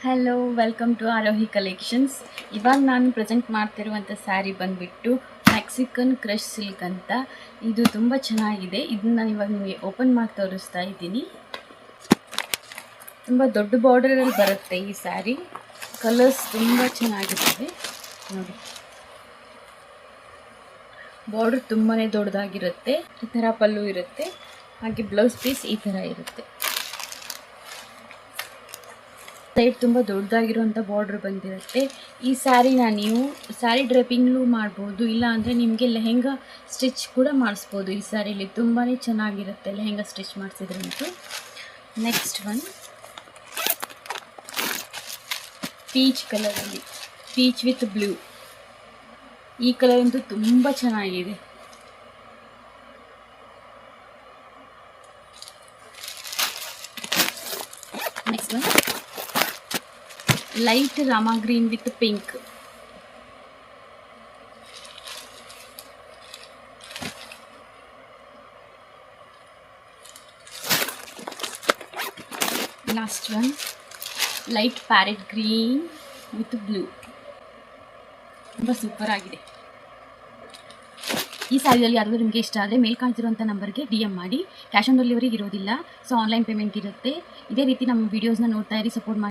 Hello, welcome to Arohi collections. ಇವಾಗ ನಾನು present ಮಾಡ್ತಿರುವಂಥ sari ಬಂದುಬಿಟ್ಟು ಮೆಕ್ಸಿಕನ್ ಕ್ರಶ್ ಸಿಲ್ಕ್ ಅಂತ. ಇದು ತುಂಬ ಚೆನ್ನಾಗಿದೆ. ಇದನ್ನ ನಾನು ಇವಾಗ ನಿಮಗೆ ಓಪನ್ ಮಾಡಿ ತೋರಿಸ್ತಾ ಇದ್ದೀನಿ. ತುಂಬ ದೊಡ್ಡ ಬಾರ್ಡರಲ್ಲಿ ಬರುತ್ತೆ ಈ ಸ್ಯಾರಿ. ಕಲರ್ಸ್ ತುಂಬ ಚೆನ್ನಾಗಿರ್ತವೆ ನೋಡಿ. ಬಾರ್ಡರ್ ತುಂಬಾ ದೊಡ್ಡದಾಗಿರುತ್ತೆ. ಈ ಥರ ಪಲ್ಲು ಇರುತ್ತೆ, ಹಾಗೆ ಬ್ಲೌಸ್ ಪೀಸ್ ಈ ಥರ ಇರುತ್ತೆ. ಸೈಡ್ ತುಂಬ ದೊಡ್ಡದಾಗಿರುವಂಥ ಬಾರ್ಡ್ರ್ ಬಂದಿರುತ್ತೆ. ಈ ಸ್ಯಾರಿನ ನೀವು ಸ್ಯಾರಿ ಡ್ರೆಪಿಂಗ್ಲೂ ಮಾಡ್ಬೋದು, ಇಲ್ಲ ಅಂದರೆ ನಿಮಗೆ ಲೆಹೆಂಗಾ ಸ್ಟಿಚ್ ಕೂಡ ಮಾಡಿಸ್ಬೋದು. ಈ ಸ್ಯಾರಿಲಿ ತುಂಬಾ ಚೆನ್ನಾಗಿರುತ್ತೆ ಲೆಹೆಂಗಾ ಸ್ಟಿಚ್ ಮಾಡಿಸಿದ್ರಂತೂ. ನೆಕ್ಸ್ಟ್ ಒನ್ ಪೀಚ್ ಕಲರಲ್ಲಿ, ಪೀಚ್ ವಿತ್ ಬ್ಲೂ. ಈ ಕಲರ್ ಅಂತೂ ತುಂಬ ಚೆನ್ನಾಗಿದೆ. Next one light Rama green with pink. Last one light parrot green with blue. ತುಂಬ ಸೂಪರ್ ಆಗಿದೆ. ಈ ಸ್ಯಾರಿಯಲ್ಲಿ ಯಾರಾದರೂ ನಿಮಗೆ ಇಷ್ಟ ಆದರೆ ಮೇಲ್ ಕಾಣ್ತಿರುವಂಥ ನಂಬರ್ಗೆ DM ಮಾಡಿ. ಕ್ಯಾಶ್ ಆನ್ ಡೆಲಿವರಿ ಇರೋದಿಲ್ಲ, ಸೊ ಆನ್ಲೈನ್ ಪೇಮೆಂಟ್ ಇರುತ್ತೆ. ಇದೇ ರೀತಿ ನಮ್ಮ ವೀಡಿಯೋಸ್ನ ನೋಡ್ತಾ ಇರಿ, ಸಪೋರ್ಟ್ ಮಾಡಿ.